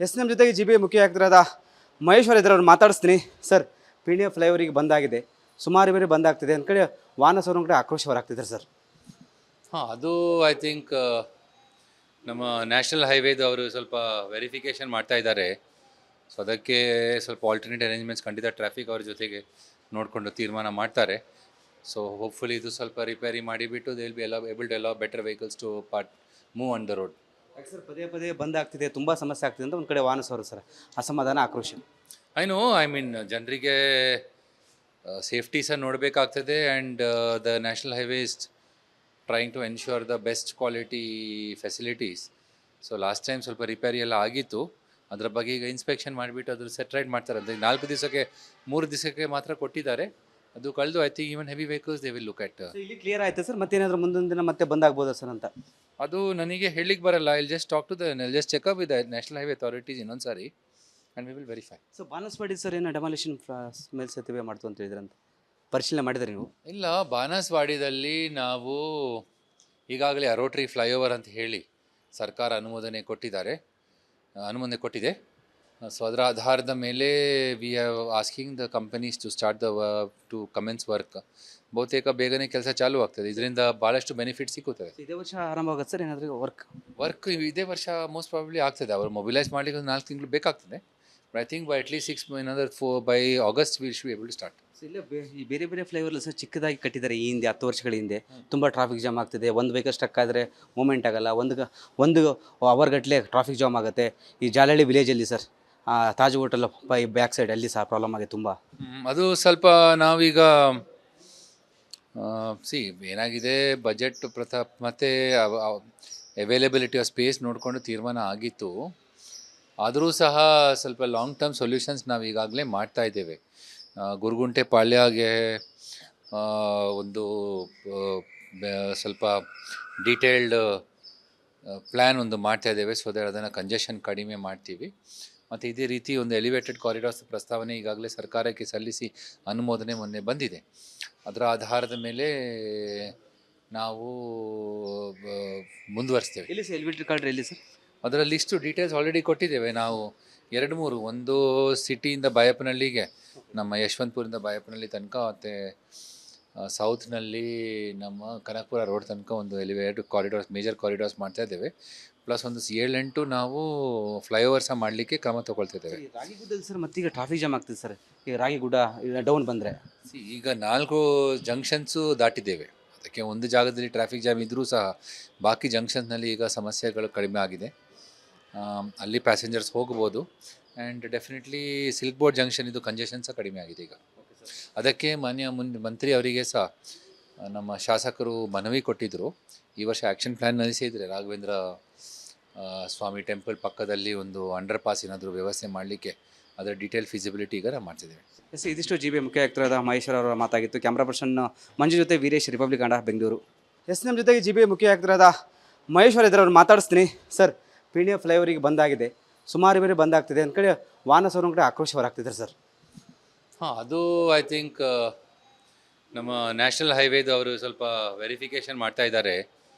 S ನಮ್ಮ ಜೊತೆಗೆ G B ಮುಖ್ಯ ಆಯುಕ್ತರಾದ ಮಹೇಶ್ವರ್ ಇದ್ದಾರೆ, ಅವ್ರು ಮಾತಾಡಿಸ್ತೀನಿ. ಸರ್, ಪಿ ಡಿ ಎಫ್ ಫ್ಲೈಓವರಿಗೆ ಬಂದಾಗಿದೆ, ಸುಮಾರು ಬೇರೆ ಬಂದಾಗ್ತಿದೆ ಅಂದ ಕಡೆ ವಾಹನ ಸೌರ ಕಡೆ ಆಕ್ರೋಶ ಹೊರಾಗ್ತಿದ್ದಾರೆ ಸರ್. ಹಾಂ, ಅದು ಐ ಥಿಂಕ್ ನಮ್ಮ ನ್ಯಾಷನಲ್ ಹೈವೇದು ಅವರು ಸ್ವಲ್ಪ ವೆರಿಫಿಕೇಷನ್ ಮಾಡ್ತಾ ಇದ್ದಾರೆ. ಸೊ ಅದಕ್ಕೆ ಸ್ವಲ್ಪ ಆಲ್ಟರ್ನೇಟ್ ಅರೇಂಜ್ಮೆಂಟ್ಸ್ ಖಂಡಿತ ಟ್ರಾಫಿಕ್ ಅವ್ರ ಜೊತೆಗೆ ನೋಡಿಕೊಂಡು ತೀರ್ಮಾನ ಮಾಡ್ತಾರೆ. ಸೊ ಹೋಪ್ಫುಲಿ ಇದು ಸ್ವಲ್ಪ ರಿಪೇರಿ ಮಾಡಿಬಿಟ್ಟು they will be able to allow better vehicles to move on the road. Sir, ಪದೇ ಪದೇ ಬಂದಾಗ್ತಿದೆ, ತುಂಬ ಸಮಸ್ಯೆ ಆಗ್ತಿದೆ ಅಂತ ಒಂದು ಕಡೆ ವಾಹನ ಸೌರ ಸರ್ ಅಸಮಾಧಾನ, ಆಕ್ರೋಶ. ಐ ಮೀನ್ ಜನರಿಗೆ ಸೇಫ್ಟಿ ಸಹ ನೋಡಬೇಕಾಗ್ತದೆ. And the national highway is trying to ensure the best quality facilities. So last time ಸ್ವಲ್ಪ ರಿಪೇರಿ ಎಲ್ಲ ಆಗಿತ್ತು. ಅದರ ಬಗ್ಗೆ ಈಗ ಇನ್ಸ್ಪೆಕ್ಷನ್ ಮಾಡಿಬಿಟ್ಟು ಅದ್ರ ಸೆಟ್ರೈಟ್ ಮಾಡ್ತಾರೆ. ಅಂದರೆ 4 ದಿವಸಕ್ಕೆ 3 ದಿವಸಕ್ಕೆ ಮಾತ್ರ ಕೊಟ್ಟಿದ್ದಾರೆ. ಅದು ಕಳೆದು I think even heavy vehicles they will look at. ಇಲ್ಲಿ ಕ್ಲಿಯರ್ ಆಯ್ತು ಸರ್, ಮತ್ತೇನಾದರೂ ಮುಂದೊಂದು ದಿನ ಮತ್ತೆ ಬಂದಾಗ್ಬೋದಾ ಸರ್ ಅಂತ? ಅದು ನನಗೆ ಹೇಳಲಿಕ್ಕೆ ಬರಲ್ಲ. I'll just talk to just checkup with the national highway authorities ಇನ್ನೊಂದು ಸಾರಿ and we will verify. So Banaswadi sir ಏನೋ ಡೆಮಾಲಿಷನ್ ಮೇಲ್ಸೇತುವೆ ಮಾಡ್ತು ಅಂತ ಹೇಳಿದ್ರಂತ, ಪರಿಶೀಲನೆ ಮಾಡಿದ್ರಿ ನೀವು? ಇಲ್ಲ, ಬಾನಸವಾಡಿದಲ್ಲಿ ನಾವು ಈಗಾಗಲೇ ಅರೋಟ್ರಿ ಫ್ಲೈಓವರ್ ಅಂತ ಹೇಳಿ ಸರ್ಕಾರ ಅನುಮೋದನೆ ಕೊಟ್ಟಿದೆ. ಸೊ ಅದರ ಆಧಾರದ ಮೇಲೆ we have asking the companies to start to commence work. ಬಹುತೇಕ ಬೇಗನೆ ಕೆಲಸ ಚಾಲೂ ಆಗ್ತದೆ. ಇದರಿಂದ ಭಾಳಷ್ಟು ಬೆನಿಫಿಟ್ ಸಿಕ್ಕುತ್ತದೆ. ಇದೇ ವರ್ಷ ಆರಂಭ ಆಗುತ್ತೆ ಸರ್ ಏನಾದರೂ ವರ್ಕ್? ಇದೇ ವರ್ಷ ಮೋಸ್ಟ್ ಪ್ರಾಬಬ್ಲಿ ಆಗ್ತದೆ. ಅವರು ಮೊಬಿಲೈಸ್ ಮಾಡಲಿಕ್ಕೆ 4 ತಿಂಗಳು ಬೇಕಾಗ್ತದೆ. But I think by at least 6 by August will should be able to start. So ಇಲ್ಲೇ ಈ ಬೇರೆ ಬೇರೆ ಫ್ಲೈಓವರ್ಲು ಸರ್ ಚಿಕ್ಕದಾಗಿ ಕಟ್ಟಿದ್ದಾರೆ. ಈ ಹಿಂದೆ 10 ವರ್ಷಗಳ ಹಿಂದೆ ತುಂಬ ಟ್ರಾಫಿಕ್ ಜಾಮ್ ಆಗ್ತಿದೆ. ಒಂದು ವೆಹಿಕಲ್ ಸ್ಟಕ್ ಆದರೆ ಮೂಮೆಂಟ್ ಆಗಲ್ಲ, ಒಂದು ಅವರ್ಗಟ್ಟಲೆ ಟ್ರಾಫಿಕ್ ಜಾಮ್ ಆಗುತ್ತೆ. ಈ ಜಾಲಹಳ್ಳಿ ವಿಲೇಜಲ್ಲಿ sir Taj hotel back side ಅಲ್ಲಿ ಸಹ ಪ್ರಾಬ್ಲಮ್ ಆಗಿದೆ ತುಂಬ. ಅದು ಸ್ವಲ್ಪ ನಾವೀಗ ಏನಾಗಿದೆ, ಬಜೆಟ್ ಮತ್ತು ಅವೈಲೇಬಿಲಿಟಿ ಆಫ್ ಸ್ಪೇಸ್ ನೋಡಿಕೊಂಡು ತೀರ್ಮಾನ ಆಗಿತ್ತು. ಆದರೂ ಸಹ ಸ್ವಲ್ಪ ಲಾಂಗ್ ಟರ್ಮ್ ಸೊಲ್ಯೂಷನ್ಸ್ ನಾವು ಈಗಾಗಲೇ ಮಾಡ್ತಾ ಇದ್ದೇವೆ. ಗುರುಗುಂಟೆ ಪಾಳ್ಯಗೆ ಒಂದು ಸ್ವಲ್ಪ ಡೀಟೇಲ್ಡ್ ಪ್ಲ್ಯಾನ್ ಒಂದು ಮಾಡ್ತಾ ಇದ್ದೇವೆ. ಸೊ ದಟ್ ಅದನ್ನು ಕಂಜೆಷನ್ ಕಡಿಮೆ ಮಾಡ್ತೀವಿ. ಮತ್ತು ಇದೇ ರೀತಿ ಒಂದು ಎಲಿವೇಟೆಡ್ ಕಾರಿಡಾರ್ಸ್ ಪ್ರಸ್ತಾವನೆ ಈಗಾಗಲೇ ಸರ್ಕಾರಕ್ಕೆ ಸಲ್ಲಿಸಿ ಅನುಮೋದನೆ ಮೊನ್ನೆ ಬಂದಿದೆ. ಅದರ ಆಧಾರದ ಮೇಲೆ ನಾವು ಮುಂದುವರಿಸ್ತೇವೆ. ಎಲ್ಲಿ ಸರ್ ಎಲಿವೇಟೆಡ್ ಕಾರಿಡಾರ್ ಎಲ್ಲಿ ಸರ್? ಅದರ ಲಿಸ್ಟು ಡೀಟೇಲ್ಸ್ ಆಲ್ರೆಡಿ ಕೊಟ್ಟಿದ್ದೇವೆ ನಾವು. 2-3 ಒಂದು ಸಿಟಿಯಿಂದ ಬೈಯಪ್ಪನಹಳ್ಳಿಗೆ, ನಮ್ಮ ಯಶವಂತಪುರದಿಂದ ಬೈಯಪ್ಪನಹಳ್ಳಿ ತನಕ, ಮತ್ತು ಸೌತ್ನಲ್ಲಿ ನಮ್ಮ ಕನಕಪುರ ರೋಡ್ ತನಕ ಒಂದು ಎಲಿವೇಟೆಡ್ ಕಾರಿಡಾರ್ಸ್, ಮೇಜರ್ ಕಾರಿಡಾರ್ಸ್ ಮಾಡ್ತಾ ಇದ್ದೇವೆ. ಪ್ಲಸ್ ಒಂದು 7-8 ನಾವು ಫ್ಲೈಓವರ್ ಸಹ ಮಾಡಲಿಕ್ಕೆ ಕ್ರಮ ತೊಗೊಳ್ತಿದ್ದೇವೆ. ರಾಗಿಗುಡ್ಡದಲ್ಲಿ ಸರ್ ಮತ್ತೀಗ ಟ್ರಾಫಿಕ್ ಜಾಮ್ ಆಗ್ತಿದೆ ಸರ್. ಈಗ ರಾಗಿಗುಡ್ಡ ಡೌನ್ ಬಂದರೆ ಈಗ 4 ಜಂಕ್ಷನ್ಸು ದಾಟಿದ್ದೇವೆ. ಅದಕ್ಕೆ ಒಂದು ಜಾಗದಲ್ಲಿ ಟ್ರಾಫಿಕ್ ಜಾಮ್ ಇದ್ದರೂ ಸಹ ಬಾಕಿ ಜಂಕ್ಷನ್ಸ್ನಲ್ಲಿ ಈಗ ಸಮಸ್ಯೆಗಳು ಕಡಿಮೆ ಆಗಿದೆ. ಅಲ್ಲಿ ಪ್ಯಾಸೆಂಜರ್ಸ್ ಹೋಗ್ಬೋದು. And definitely silk board junction ಇದು ಕಂಜೆಷನ್ ಸಹ ಕಡಿಮೆ ಆಗಿದೆ ಈಗ. ಅದಕ್ಕೆ ಮಾನ್ಯ ಮಂತ್ರಿ ಅವರಿಗೆ ಸಹ ನಮ್ಮ ಶಾಸಕರು ಮನವಿ ಕೊಟ್ಟಿದ್ದರು. ಈ ವರ್ಷ ಆ್ಯಕ್ಷನ್ ಪ್ಲ್ಯಾನ್ ನಡೆಸಿದರೆ ರಾಘವೇಂದ್ರ ಸ್ವಾಮಿ ಟೆಂಪಲ್ ಪಕ್ಕದಲ್ಲಿ ಒಂದು ಅಂಡರ್ ಪಾಸ್ ಏನಾದರೂ ವ್ಯವಸ್ಥೆ ಮಾಡಲಿಕ್ಕೆ ಅದರ ಡೀಟೇಲ್ ಫಿಸಿಬಿಲಿಟಿ ಈಗ ನಾವು ಮಾಡ್ತಿದ್ದೇವೆ. ಎಸ್, ಇದಿಷ್ಟು ಜಿ ಬಿ ಮುಖ್ಯ ಆಯುಕ್ತರಾದ ಮಹೇಶ್ವರ್ ಅವರ ಮಾತಾಗಿತ್ತು. ಕ್ಯಾಮ್ರಾ ಪರ್ಸನ್ ಮಂಜು ಜೊತೆ ವೀರೇಶ್, ರಿಪಬ್ಲಿಕ್ ಕನ್ನಡ, ಬೆಂಗಳೂರು. ಎಸ್, ನಮ್ಮ ಜೊತೆಗೆ ಜಿ ಬಿ ಮುಖ್ಯ ಆಯುಕ್ತರಾದ ಮಹೇಶ್ವರ್ ಇದ್ದಾರೆ, ಅವ್ರು ಮಾತಾಡಿಸ್ತೀನಿ. ಸರ್, ಪಿ ಡಿ ಎಫ್ ಫ್ಲೈಓವರಿಗೆ ಬಂದಾಗಿದೆ, ಸುಮಾರು ಬೇರೆ ಬಂದಾಗ್ತಿದೆ ಅಂದ ಕಡೆ ವಾಹನ ಸೌರ ಕಡೆ ಆಕ್ರೋಶ ಹೊರಾಗ್ತಿದ್ದಾರೆ ಸರ್. ಹಾಂ, ಅದು ಐ ಥಿಂಕ್ ನಮ್ಮ ನ್ಯಾಷನಲ್ ಹೈವೇದು ಅವರು ಸ್ವಲ್ಪ ವೆರಿಫಿಕೇಷನ್ ಮಾಡ್ತಾ ಇದ್ದಾರೆ.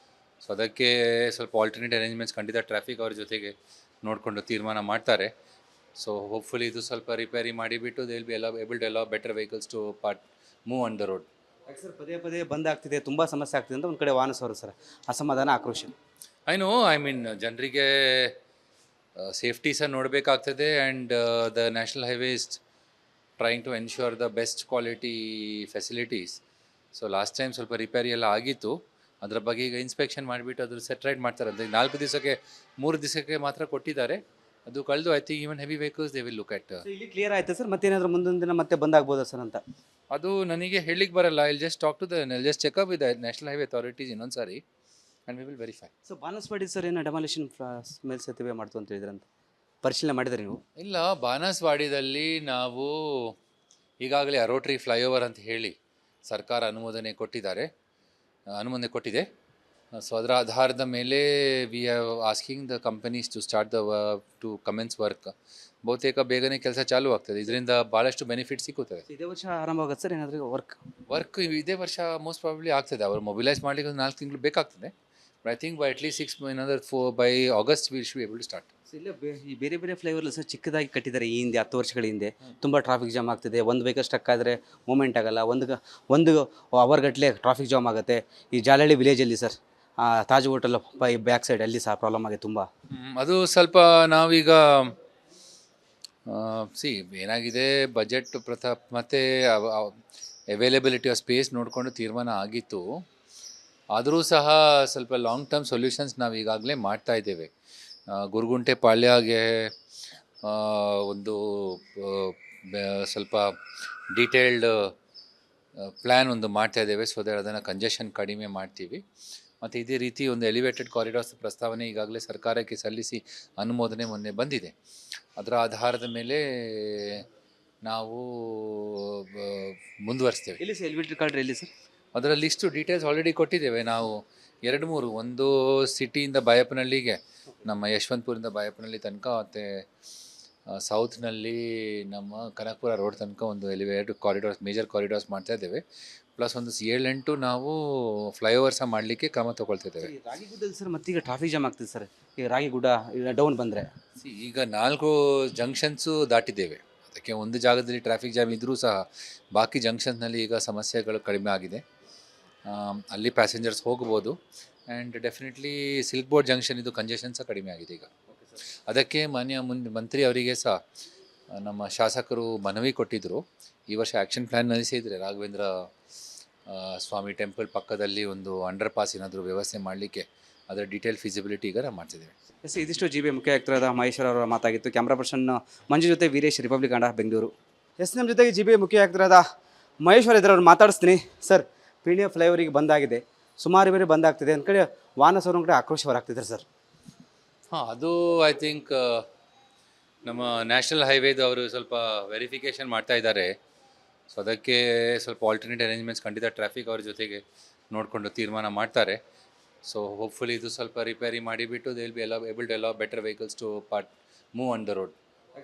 ಸೊ ಅದಕ್ಕೆ ಸ್ವಲ್ಪ ಆಲ್ಟರ್ನೇಟ್ ಅರೇಂಜ್ಮೆಂಟ್ಸ್ ಖಂಡಿತ ಟ್ರಾಫಿಕ್ ಅವ್ರ ಜೊತೆಗೆ ನೋಡಿಕೊಂಡು ತೀರ್ಮಾನ ಮಾಡ್ತಾರೆ. ಸೊ ಹೋಪ್ಫುಲಿ ಇದು ಸ್ವಲ್ಪ ರಿಪೇರಿ ಮಾಡಿಬಿಟ್ಟು they will be able to allow better vehicles to move on the road. Sir, ಪದೇ ಪದೇ ಬಂದಾಗ್ತಿದೆ, ತುಂಬ ಸಮಸ್ಯೆ ಆಗ್ತಿದೆ ಅಂತ ಒಂದು ಕಡೆ ವಾಹನ ಸೌರ ಸರ್ ಅಸಮಾಧಾನ, ಆಕ್ರೋಶ. ಐ ಮೀನ್ ಜನರಿಗೆ ಸೇಫ್ಟಿ ಸಹ ನೋಡಬೇಕಾಗ್ತದೆ. And the national highway is trying to ensure the best quality facilities. So last time ಸ್ವಲ್ಪ ರಿಪೇರಿ ಎಲ್ಲ ಆಗಿತ್ತು. ಅದರ ಬಗ್ಗೆ ಈಗ ಇನ್ಸ್ಪೆಕ್ಷನ್ ಮಾಡಿಬಿಟ್ಟು ಅದ್ರ ಸೆಟ್ರೈಟ್ ಮಾಡ್ತಾರೆ. ಅಂದರೆ 4 ದಿವಸಕ್ಕೆ 3 ದಿವಸಕ್ಕೆ ಮಾತ್ರ ಕೊಟ್ಟಿದ್ದಾರೆ. ಅದು ಕಳೆದು I think even heavy vehicles they will look at. ಇಲ್ಲಿ ಕ್ಲಿಯರ್ ಆಯ್ತು ಸರ್, ಮತ್ತೇನಾದರೂ ಮುಂದೊಂದು ದಿನ ಮತ್ತೆ ಬಂದಾಗ್ಬೋದಾ ಸರ್ ಅಂತ? ಅದು ನನಗೆ ಹೇಳಲಿಕ್ಕೆ ಬರಲ್ಲ. I'll just talk to just checkup with the national highway authorities ಇನ್ನೊಂದು ಸಾರಿ and we will verify. So Banaswadi sir ಏನೋ ಡೆಮಾಲಿಷನ್ ಮೇಲ್ಸೇತುವೆ ಮಾಡ್ತು ಅಂತ ಹೇಳಿದ್ರಂತ, ಪರಿಶೀಲನೆ ಮಾಡಿದ್ರಿ ನೀವು? ಇಲ್ಲ, ಬಾನಸವಾಡಿದಲ್ಲಿ ನಾವು ಈಗಾಗಲೇ ಅರೋಟ್ರಿ ಫ್ಲೈಓವರ್ ಅಂತ ಹೇಳಿ ಸರ್ಕಾರ ಅನುಮೋದನೆ ಕೊಟ್ಟಿದೆ. ಸೊ ಅದರ ಆಧಾರದ ಮೇಲೆ we have asking the companies to start to commence work. ಬಹುತೇಕ ಬೇಗನೆ ಕೆಲಸ ಚಾಲೂ ಆಗ್ತದೆ. ಇದರಿಂದ ಭಾಳಷ್ಟು ಬೆನಿಫಿಟ್ ಸಿಕ್ಕುತ್ತದೆ. ಇದೇ ವರ್ಷ ಆರಂಭ ಆಗುತ್ತೆ ಸರ್ ಏನಾದರೂ ವರ್ಕ್? ಇದೇ ವರ್ಷ ಮೋಸ್ಟ್ ಪ್ರಾಬಬ್ಲಿ ಆಗ್ತದೆ. ಅವರು ಮೊಬಿಲೈಸ್ ಮಾಡಲಿಕ್ಕೆ 4 ತಿಂಗಳು ಬೇಕಾಗ್ತದೆ. I think by at least 6 another 4 by August we should be able to start. So ಇಲ್ಲ ಈ ಬೇರೆ ಬೇರೆ ಫ್ಲೈಓವರ್ಲು ಸರ್ ಚಿಕ್ಕದಾಗಿ ಕಟ್ಟಿದ್ದಾರೆ ಈ ಹಿಂದೆ 10 ವರ್ಷಗಳ ಹಿಂದೆ ತುಂಬ ಟ್ರಾಫಿಕ್ ಜಾಮ್ ಆಗ್ತಿದೆ. ಒಂದು ವೆಹಿಕಲ್ ಸ್ಟಕ್ ಆದರೆ ಮೂಮೆಂಟ್ ಆಗಲ್ಲ. ಒಂದು ಅವರ್ಗಟ್ಟಲೆ ಟ್ರಾಫಿಕ್ ಜಾಮ್ ಆಗುತ್ತೆ. ಈ ಜಾಲಹಳ್ಳಿ ವಿಲೇಜಲ್ಲಿ sir Taj hotel back side ಅಲ್ಲಿ ಸಹ ಪ್ರಾಬ್ಲಮ್ ಆಗಿದೆ ತುಂಬ. ಅದು ಸ್ವಲ್ಪ ನಾವೀಗ ಸಿ ಏನಾಗಿದೆ ಬಜೆಟ್ ಮತ್ತು ಅವೈಲೇಬಿಲಿಟಿ ಆಫ್ ಸ್ಪೇಸ್ ನೋಡಿಕೊಂಡು ತೀರ್ಮಾನ ಆಗಿತ್ತು. ಆದರೂ ಸಹ ಸ್ವಲ್ಪ ಲಾಂಗ್ ಟರ್ಮ್ ಸೊಲ್ಯೂಷನ್ಸ್ ನಾವು ಈಗಾಗಲೇ ಮಾಡ್ತಾ ಇದ್ದೇವೆ. ಗುರುಗುಂಟೆ ಪಾಳ್ಯಗೆ ಒಂದು ಸ್ವಲ್ಪ ಡೀಟೇಲ್ಡ್ ಪ್ಲ್ಯಾನ್ ಒಂದು ಮಾಡ್ತಾ ಇದ್ದೇವೆ. ಸೊ ದಟ್ ಅದನ್ನು ಕಂಜೆಷನ್ ಕಡಿಮೆ ಮಾಡ್ತೀವಿ. ಮತ್ತು ಇದೇ ರೀತಿ ಒಂದು ಎಲಿವೇಟೆಡ್ ಕಾರಿಡಾರ್ಸ್ ಪ್ರಸ್ತಾವನೆ ಈಗಾಗಲೇ ಸರ್ಕಾರಕ್ಕೆ ಸಲ್ಲಿಸಿ ಅನುಮೋದನೆ ಮೊನ್ನೆ ಬಂದಿದೆ. ಅದರ ಆಧಾರದ ಮೇಲೆ ನಾವು ಮುಂದುವರಿಸ್ತೇವೆ. ಎಲ್ಲಿ ಸರ್ ಎಲಿವೇಟೆಡ್ ಕಾರ್ಡ್ ಎಲ್ಲಿ ಸರ್? ಅದರ ಲಿಸ್ಟು ಡೀಟೇಲ್ಸ್ ಆಲ್ರೆಡಿ ಕೊಟ್ಟಿದ್ದೇವೆ ನಾವು. 2-3 ಒಂದು ಸಿಟಿಯಿಂದ ಬಾಯಪ್ಪನಹಳ್ಳಿಗೆ, ನಮ್ಮ ಯಶವಂತಪುರದಿಂದ ಬಾಯಪ್ಪನಹಳ್ಳಿ ತನಕ, ಮತ್ತು ಸೌತ್ನಲ್ಲಿ ನಮ್ಮ ಕನಕಪುರ ರೋಡ್ ತನಕ ಒಂದು ಎಲಿವೇಟೆಡ್ ಕಾರಿಡಾರ್ಸ್, ಮೇಜರ್ ಕಾರಿಡಾರ್ಸ್ ಮಾಡ್ತಾ ಇದ್ದೇವೆ. ಪ್ಲಸ್ ಒಂದು 7-8 ನಾವು ಫ್ಲೈಓವರ್ಸ ಮಾಡಲಿಕ್ಕೆ ಕ್ರಮ ತಗೊಳ್ತಾ ಇದ್ದೇವೆ. ರಾಗಿಗುಡ್ಡದಲ್ಲಿ ಸರ್ ಮತ್ತೀಗ ಟ್ರಾಫಿಕ್ ಜಾಮ್ ಆಗ್ತಿದೆ ಸರ್. ಈಗ ರಾಗಿಗುಡ್ಡ ಡೌನ್ ಬಂದರೆ ಈಗ 4 ಜಂಕ್ಷನ್ಸು ದಾಟಿದ್ದೇವೆ. ಅದಕ್ಕೆ ಒಂದು ಜಾಗದಲ್ಲಿ ಟ್ರಾಫಿಕ್ ಜಾಮ್ ಇದ್ದರೂ ಸಹ ಬಾಕಿ ಜಂಕ್ಷನ್ಸ್ನಲ್ಲಿ ಈಗ ಸಮಸ್ಯೆಗಳು ಕಡಿಮೆ ಆಗಿದೆ. ಅಲ್ಲಿ ಪ್ಯಾಸೆಂಜರ್ಸ್ ಹೋಗ್ಬೋದು. And definitely silk board junction ಇದು ಕಂಜೆಷನ್ ಸಹ ಕಡಿಮೆ ಆಗಿದೆ ಈಗ. ಅದಕ್ಕೆ ಮಾನ್ಯ ಮಂತ್ರಿ ಅವರಿಗೆ ಸಹ ನಮ್ಮ ಶಾಸಕರು ಮನವಿ ಕೊಟ್ಟಿದ್ದರು. ಈ ವರ್ಷ ಆ್ಯಕ್ಷನ್ ಪ್ಲ್ಯಾನ್ ನಡೆಸಿದರೆ ರಾಘವೇಂದ್ರ ಸ್ವಾಮಿ ಟೆಂಪಲ್ ಪಕ್ಕದಲ್ಲಿ ಒಂದು ಅಂಡರ್ ಪಾಸ್ ಏನಾದರೂ ವ್ಯವಸ್ಥೆ ಮಾಡಲಿಕ್ಕೆ ಅದರ ಡೀಟೇಲ್ ಫಿಸಿಬಿಲಿಟಿ ಈಗ ನಾವು ಮಾಡ್ತಿದ್ದೇವೆ. ಎಸ್, ಇದಿಷ್ಟು ಜಿ ಬಿ ಮುಖ್ಯ ಆಯುಕ್ತರಾದ ಮಹೇಶ್ವರ ಅವರ ಮಾತಾಗಿತ್ತು. ಕ್ಯಾಮ್ರಾ ಪರ್ಸನ್ ಮಂಜು ಜೊತೆ ವೀರೇಶ್, ರಿಪಬ್ಲಿಕ್ ಕನ್ನಡ, ಬೆಂಗಳೂರು. ಎಸ್, ನಮ್ಮ ಜೊತೆಗೆ ಜಿ ಬಿ ಮುಖ್ಯ ಆಯುಕ್ತರಾದ ಮಹೇಶ್ವರ ಇದ್ರವ್ರು ಮಾತಾಡಿಸ್ತೀನಿ. ಸರ್, ಪೀಣ್ಯ ಫ್ಲೈಓವರಿಗೆ ಬಂದಾಗಿದೆ, ಸುಮಾರು ಬೇರೆ ಬಂದಾಗ್ತಿದೆ ಅಂದ ಕಡೆ ವಾಹನಸವರು ಕಡೆ ಆಕ್ರೋಶ ಹೊರಾಗ್ತಿದ್ದಾರೆ ಸರ್. ಅದು ಐ ಥಿಂಕ್ ನಮ್ಮ ನ್ಯಾಷನಲ್ ಹೈವೇದು ಅವರು ಸ್ವಲ್ಪ ವೆರಿಫಿಕೇಷನ್ ಮಾಡ್ತಾ ಇದ್ದಾರೆ. ಸೊ ಅದಕ್ಕೆ ಸ್ವಲ್ಪ ಆಲ್ಟರ್ನೇಟ್ ಅರೇಂಜ್ಮೆಂಟ್ಸ್ ಖಂಡಿತ ಟ್ರಾಫಿಕ್ ಅವ್ರ ಜೊತೆಗೆ ನೋಡಿಕೊಂಡು ತೀರ್ಮಾನ ಮಾಡ್ತಾರೆ. ಸೊ ಹೋಪ್ಫುಲಿ ಇದು ಸ್ವಲ್ಪ ರಿಪೇರಿ ಮಾಡಿಬಿಟ್ಟು they will be able to allow better vehicles to move on the road.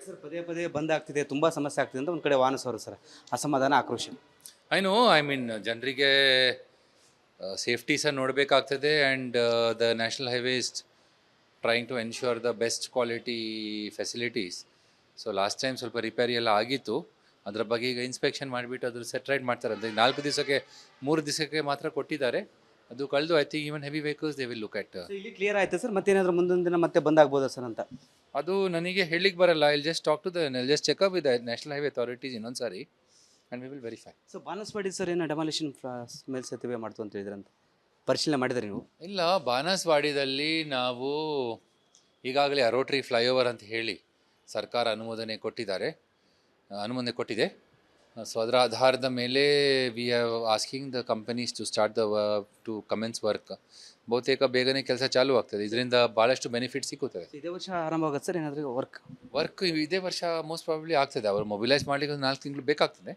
Sir, ಪದೇ ಪದೇ ಬಂದಾಗ್ತಿದೆ, ತುಂಬ ಸಮಸ್ಯೆ ಆಗ್ತಿದೆ ಅಂತ ಒಂದು ಕಡೆ ವಾಹನಸವರು ಸರ್ ಅಸಮಾಧಾನ, ಆಕ್ರೋಶ. ಐ ಮೀನ್ ಜನರಿಗೆ ಸೇಫ್ಟಿ ಸಹ ನೋಡಬೇಕಾಗ್ತದೆ. And the national highway is trying to ensure the best quality facilities. So last time ಸ್ವಲ್ಪ ರಿಪೇರಿ ಎಲ್ಲ ಆಗಿತ್ತು. ಅದರ ಬಗ್ಗೆ ಈಗ ಇನ್ಸ್ಪೆಕ್ಷನ್ ಮಾಡಿಬಿಟ್ಟು ಅದ್ರ ಸೆಟ್ರೈಟ್ ಮಾಡ್ತಾರೆ. ಅಂದರೆ 4 ದಿವಸಕ್ಕೆ 3 ದಿವಸಕ್ಕೆ ಮಾತ್ರ ಕೊಟ್ಟಿದ್ದಾರೆ. ಅದು ಕಳೆದು I think even heavy vehicles they will look at. ಇಲ್ಲಿ ಕ್ಲಿಯರ್ ಆಯ್ತು ಸರ್, ಮತ್ತೇನಾದರೂ ಮುಂದೊಂದು ದಿನ ಮತ್ತೆ ಬಂದಾಗ್ಬೋದಾ ಸರ್ ಅಂತ? ಅದು ನನಗೆ ಹೇಳಲಿಕ್ಕೆ ಬರಲ್ಲ. Just checkup with national highway authorities ಇನ್ನೊಂದು ಸಾರಿ and we will verify. So Banaswadi sir ಏನೋ ಡೆಮಾಲಿಷನ್ ಮೇಲೆ ಸೇತುವೆ ಮಾಡ್ತು ಅಂತ ಹೇಳಿದ್ರಂತ, ಪರಿಶೀಲನೆ ಮಾಡಿದರೆ ನೀವು? ಇಲ್ಲ, ಬಾನಸವಾಡಿದಲ್ಲಿ ನಾವು ಈಗಾಗಲೇ ಅರೋಟ್ರಿ ಫ್ಲೈಓವರ್ ಅಂತ ಹೇಳಿ ಸರ್ಕಾರ ಅನುಮೋದನೆ ಕೊಟ್ಟಿದೆ. ಸೊ ಅದರ ಆಧಾರದ ಮೇಲೆ we have asking the companies to start to commence work. ಬಹುತೇಕ ಬೇಗನೆ ಕೆಲಸ ಚಾಲೂ ಆಗ್ತದೆ. ಇದರಿಂದ ಭಾಳಷ್ಟು ಬೆನಿಫಿಟ್ ಸಿಕ್ಕುತ್ತದೆ. ಇದೇ ವರ್ಷ ಆರಂಭ ಆಗುತ್ತೆ ಸರ್ ಏನಾದರೂ ವರ್ಕ್? ಇದೇ ವರ್ಷ ಮೋಸ್ಟ್ ಪ್ರಾಬಬ್ಲಿ ಆಗ್ತದೆ. ಅವರು ಮೊಬಿಲೈಸ್ ಮಾಡಲಿಕ್ಕೆ ಒಂದು 4 ತಿಂಗಳು ಬೇಕಾಗ್ತದೆ.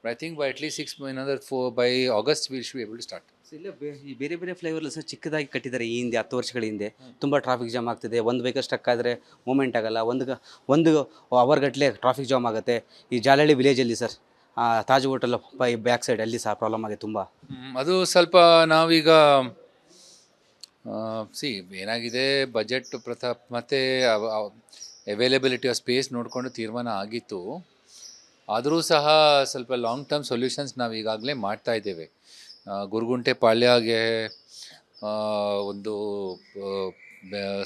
I think by at least 6 another 4 by August we should be able to start. So ಇಲ್ಲ ಈ ಬೇರೆ ಬೇರೆ ಫ್ಲೈಓವರ್ಲು ಸರ್ ಚಿಕ್ಕದಾಗಿ ಕಟ್ಟಿದ್ದಾರೆ ಈ ಹಿಂದೆ 10 ವರ್ಷಗಳ ಹಿಂದೆ ತುಂಬ ಟ್ರಾಫಿಕ್ ಜಾಮ್ ಆಗ್ತಿದೆ. ಒಂದು ವೆಹಿಕಲ್ ಸ್ಟಕ್ ಆದರೆ ಮೂಮೆಂಟ್ ಆಗಲ್ಲ. ಒಂದು ಅವರ್ಗಟ್ಟಲೆ ಟ್ರಾಫಿಕ್ ಜಾಮ್ ಆಗುತ್ತೆ. ಈ ಜಾಲಹಳ್ಳಿ ವಿಲೇಜಲ್ಲಿ sir Taj hotel back side ಅಲ್ಲಿ ಸಹ ಪ್ರಾಬ್ಲಮ್ ಆಗಿದೆ ತುಂಬ. ಅದು ಸ್ವಲ್ಪ ನಾವೀಗ ಏನಾಗಿದೆ ಬಜೆಟ್ ಮತ್ತು ಅವೈಲೇಬಿಲಿಟಿ ಆಫ್ ಸ್ಪೇಸ್ ನೋಡಿಕೊಂಡು ತೀರ್ಮಾನ ಆಗಿತ್ತು. ಆದರೂ ಸಹ ಸ್ವಲ್ಪ ಲಾಂಗ್ ಟರ್ಮ್ ಸೊಲ್ಯೂಷನ್ಸ್ ನಾವು ಈಗಾಗಲೇ ಮಾಡ್ತಾ ಇದ್ದೇವೆ. ಗುರುಗುಂಟೆ ಪಾಳ್ಯಗೆ ಒಂದು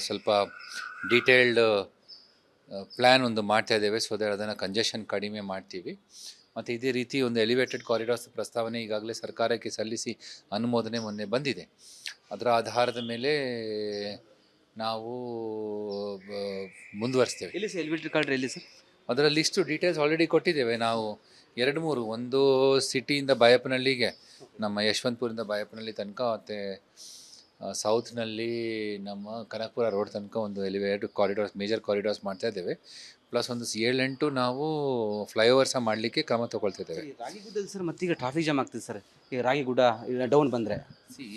ಸ್ವಲ್ಪ ಡೀಟೇಲ್ಡ್ ಪ್ಲ್ಯಾನ್ ಒಂದು ಮಾಡ್ತಾ ಇದ್ದೇವೆ. ಸೊ ದಟ್ ಅದನ್ನು ಕಂಜೆಷನ್ ಕಡಿಮೆ ಮಾಡ್ತೀವಿ. ಮತ್ತು ಇದೇ ರೀತಿ ಒಂದು ಎಲಿವೇಟೆಡ್ ಕಾರಿಡಾರ್ಸ್ ಪ್ರಸ್ತಾವನೆ ಈಗಾಗಲೇ ಸರ್ಕಾರಕ್ಕೆ ಸಲ್ಲಿಸಿ ಅನುಮೋದನೆ ಮೊನ್ನೆ ಬಂದಿದೆ. ಅದರ ಆಧಾರದ ಮೇಲೆ ನಾವು ಮುಂದುವರಿಸ್ತೇವೆ. ಎಲ್ಲಿ ಸರ್ ಎಲಿವೇಟೆಡ್ ಕಾರ್ಡ್ ಎಲ್ಲಿ ಸರ್? ಅದರ ಲಿಸ್ಟು ಡೀಟೇಲ್ಸ್ ಆಲ್ರೆಡಿ ಕೊಟ್ಟಿದ್ದೇವೆ ನಾವು. 2-3 ಒಂದು ಸಿಟಿಯಿಂದ ಬಾಯಪ್ಪನಹಳ್ಳಿಗೆ, ನಮ್ಮ ಯಶವಂತಪುರದಿಂದ ಬಾಯಪ್ಪನಹಳ್ಳಿ ತನಕ, ಮತ್ತು ಸೌತ್ನಲ್ಲಿ ನಮ್ಮ ಕನಕಪುರ ರೋಡ್ ತನಕ ಒಂದು ಎಲಿವೇಟೆಡ್ ಕಾರಿಡಾರ್ಸ್, ಮೇಜರ್ ಕಾರಿಡಾರ್ಸ್ ಮಾಡ್ತಾ ಇದ್ದೇವೆ. ಪ್ಲಸ್ ಒಂದು 7-8 ನಾವು ಫ್ಲೈಓವರ್ಸ ಮಾಡಲಿಕ್ಕೆ ಕ್ರಮ ತಗೊಳ್ತಾ ಇದ್ದೇವೆ. ರಾಗಿಗುಡ್ಡದಲ್ಲಿ ಸರ್ ಮತ್ತೀಗ ಟ್ರಾಫಿಕ್ ಜಾಮ್ ಆಗ್ತಿದೆ ಸರ್. ಈಗ ರಾಗಿಗುಡ್ಡ ಡೌನ್ ಬಂದರೆ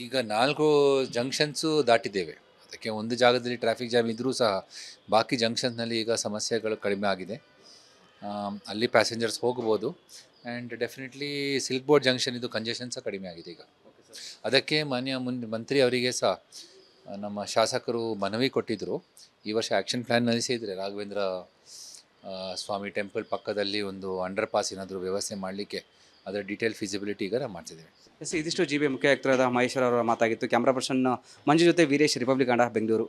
ಈಗ 4 ಜಂಕ್ಷನ್ಸು ದಾಟಿದ್ದೇವೆ. ಅದಕ್ಕೆ ಒಂದು ಜಾಗದಲ್ಲಿ ಟ್ರಾಫಿಕ್ ಜಾಮ್ ಇದ್ದರೂ ಸಹ ಬಾಕಿ ಜಂಕ್ಷನ್ಸ್ನಲ್ಲಿ ಈಗ ಸಮಸ್ಯೆಗಳು ಕಡಿಮೆ ಆಗಿದೆ. ಅಲ್ಲಿ ಪ್ಯಾಸೆಂಜರ್ಸ್ ಹೋಗ್ಬೋದು. And definitely silk board junction ಇದು ಕಂಜೆಷನ್ ಸಹ ಕಡಿಮೆ ಆಗಿದೆ ಈಗ. ಅದಕ್ಕೆ ಮಾನ್ಯ ಮಂತ್ರಿ ಅವರಿಗೆ ಸಹ ನಮ್ಮ ಶಾಸಕರು ಮನವಿ ಕೊಟ್ಟಿದ್ದರು. ಈ ವರ್ಷ ಆ್ಯಕ್ಷನ್ ಪ್ಲ್ಯಾನ್ ನಡೆಸಿದರೆ ರಾಘವೇಂದ್ರ ಸ್ವಾಮಿ ಟೆಂಪಲ್ ಪಕ್ಕದಲ್ಲಿ ಒಂದು ಅಂಡರ್ ಪಾಸ್ ಏನಾದರೂ ವ್ಯವಸ್ಥೆ ಮಾಡಲಿಕ್ಕೆ ಅದರ ಡೀಟೇಲ್ ಫಿಸಿಬಿಲಿಟಿ ಈಗ ನಾವು ಮಾಡ್ತಿದ್ದೀವಿ. ಎಸ್, ಇದಿಷ್ಟು ಜಿ ಬಿ ಮುಖ್ಯ ಆಯುಕ್ತರಾದ ಮಹೇಶ್ವರ ಅವರ ಮಾತಾಗಿತ್ತು. ಕ್ಯಾಮ್ರಾ ಪರ್ಸನ್ ಮಂಜು ಜೊತೆ ವೀರೇಶ್, ರಿಪಬ್ಲಿಕ್ ಕನ್ನಡ, ಬೆಂಗಳೂರು.